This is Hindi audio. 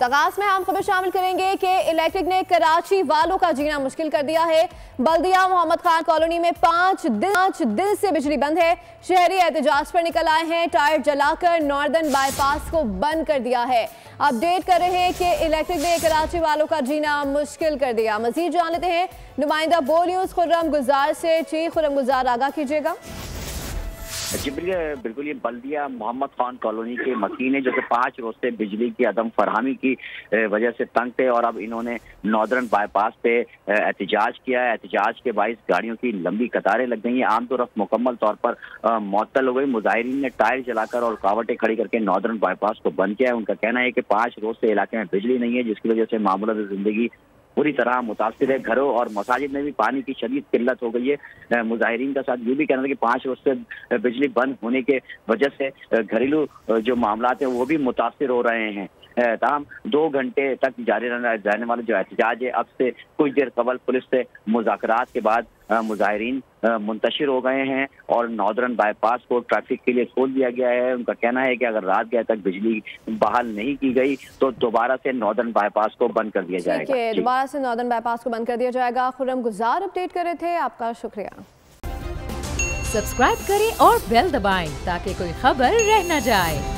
आगाज में हम खबर शामिल करेंगे कि इलेक्ट्रिक ने कराची वालों का जीना मुश्किल कर दिया है। बल्दिया मोहम्मद खान कॉलोनी में 5 दिन से बिजली बंद है। शहरी एहतजाज पर निकल आए हैं। टायर जलाकर नॉर्दर्न बाईपास को बंद कर दिया है। अपडेट कर रहे हैं कि इलेक्ट्रिक ने कराची वालों का जीना मुश्किल कर दिया। मजीद जान लेते हैं नुमाइंदा बोल न्यूज़ खुर्रम गुजार से। जी खुर्रम गुजार, आगाह कीजिएगा। जी बिल्कुल, ये बल्दिया मोहम्मद खान कॉलोनी के मकीन है जो कि 5 रोज से बिजली की अदम फरहमी की वजह से तंग थे और अब इन्होंने नॉर्दर्न बाईपास पे एहतजाज किया है। एहतजाज के बाइस गाड़ियों की लंबी कतारें लग गई हैं। आम तौर पर मुकम्मल तौर पर मुअत्तल हो गई। मुजाहिरीन ने टायर जलाकर और रुकावटें खड़ी करके नॉर्दर्न बाईपास को बंद किया है। उनका कहना है कि 5 रोज से इलाके में बिजली नहीं है, जिसकी वजह से मामूलत जिंदगी पूरी तरह मुतासिर है। घरों और मसाजिद में भी पानी की शदीद किल्लत हो गई है। मुजाहिरीन का साथ ये भी कहना था कि 5 रोज से बिजली बंद होने के वजह से घरेलू जो मामलात हैं वो भी मुतासिर हो रहे हैं। तमाम 2 घंटे तक जारी रहने वाला जो एहतजाज है, अब से कुछ देर कबल पुलिस से मुज़ाकरात के बाद मुजाहिरीन मुंतशिर हो गए हैं और नॉर्दर्न बाईपास को ट्रैफिक के लिए खोल दिया गया है। उनका कहना है कि अगर रात गए तक बिजली बहाल नहीं की गई तो दोबारा से नॉर्दर्न बाईपास को बंद कर दिया जाएगा। दोबारा से नॉर्दर्न बाईपास को बंद कर दिया जाएगा। खुर्रम गुजार अपडेट कर रहे थे, आपका शुक्रिया। सब्सक्राइब करें और बेल दबाएं ताकि कोई खबर रह न जाए।